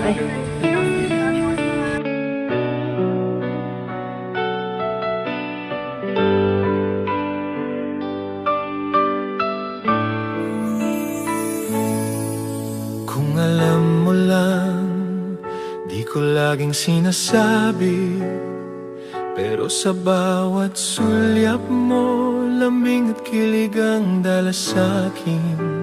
Kung alam mo lang, di ko laging sinasabi, pero sa bawat sulyap mo, lambing at kilig ang dala sa'kin.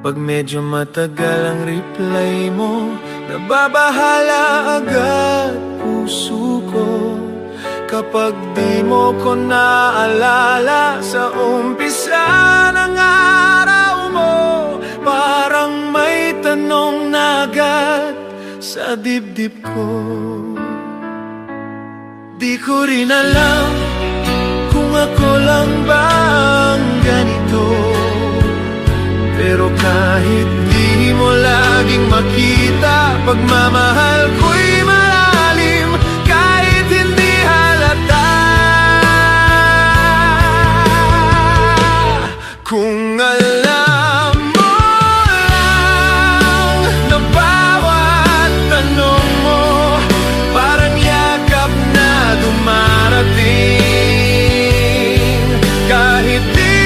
Pag medyo matagal ang reply mo, nababahala agad puso ko. Kapag di mo ko naalala sa umpisa ng araw mo, parang may tanong na agad sa dibdib ko. Di ko rin alam kung ako lang ba ang ganito, pero kahit di mo laging makita, pagmamahal ko'y malalim kahit hindi halata. Kung alam mo lang na bawat tanong mo, parang yakap na dumarating. Kahit di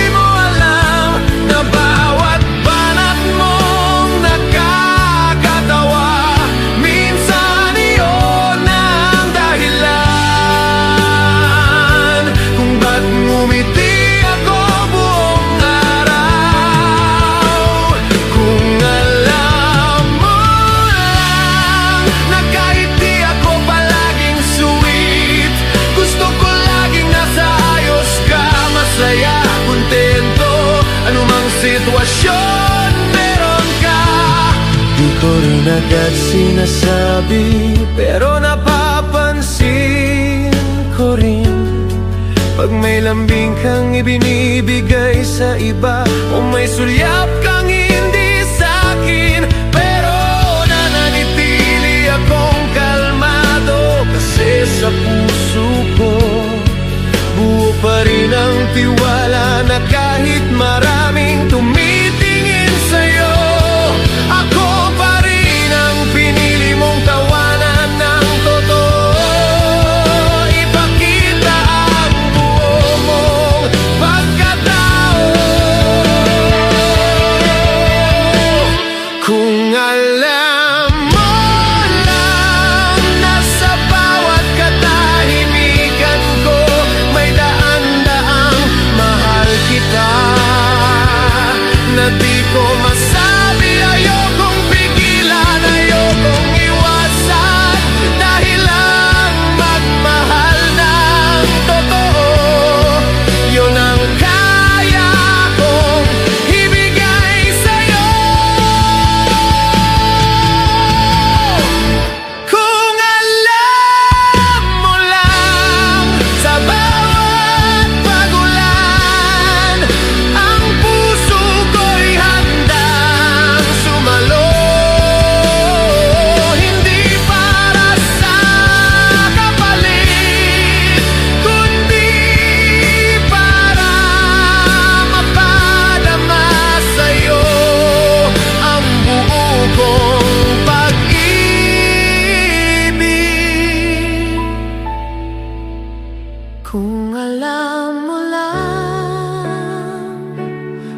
mo alam na bawat banat mong nakakatawa, minsan iyon ang dahilan kung ba't ngumiti ako buong araw. Kung alam mo lang na kahit di ako palaging sweet, gusto ko laging nasa ayos ka, masaya, kontento, anumang sitwasyon meron ka. Di ko rin agad sinasabi, pero napapansin ko rin pag may lambing kang ibinibigay sa iba, o may sulyap kang hindi sa'kin, pero nananitili akong kalmado, kasi sa puso ko buo pa rin ang tiwala na kahit maraming tumitingin sa'yo, ako pa rin ang pinili mong tawanan ng totoo. Ipakita ang buo mong pagkatao. Kung alam mo lang na sa bawat katahimikan ko, may daan-daang mahal kita, na di ko masabi, ayokong pigilan, ayokong iwasan, dahil lang magmahal ng totoo, yun ang kaya kong ibigay sa'yo. Kung alam mo lang sa bawat pagulan, ang puso ko'y handang sumalo, hindi para sa kapalit, kundi para mapadama sa'yo ang buo kong pag-ibig. Kung alam mo lang,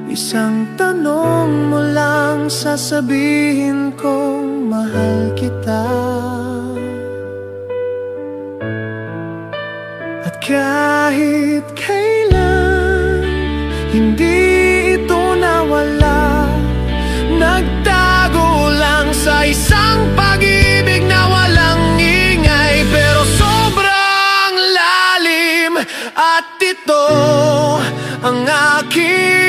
isang tanong mo lang, sasabihin kong mahal kita. At kahit kailan hindi ito nawala, nagtago lang sa isang pag-ibig na walang ingay, pero sobrang lalim, at ito ang aking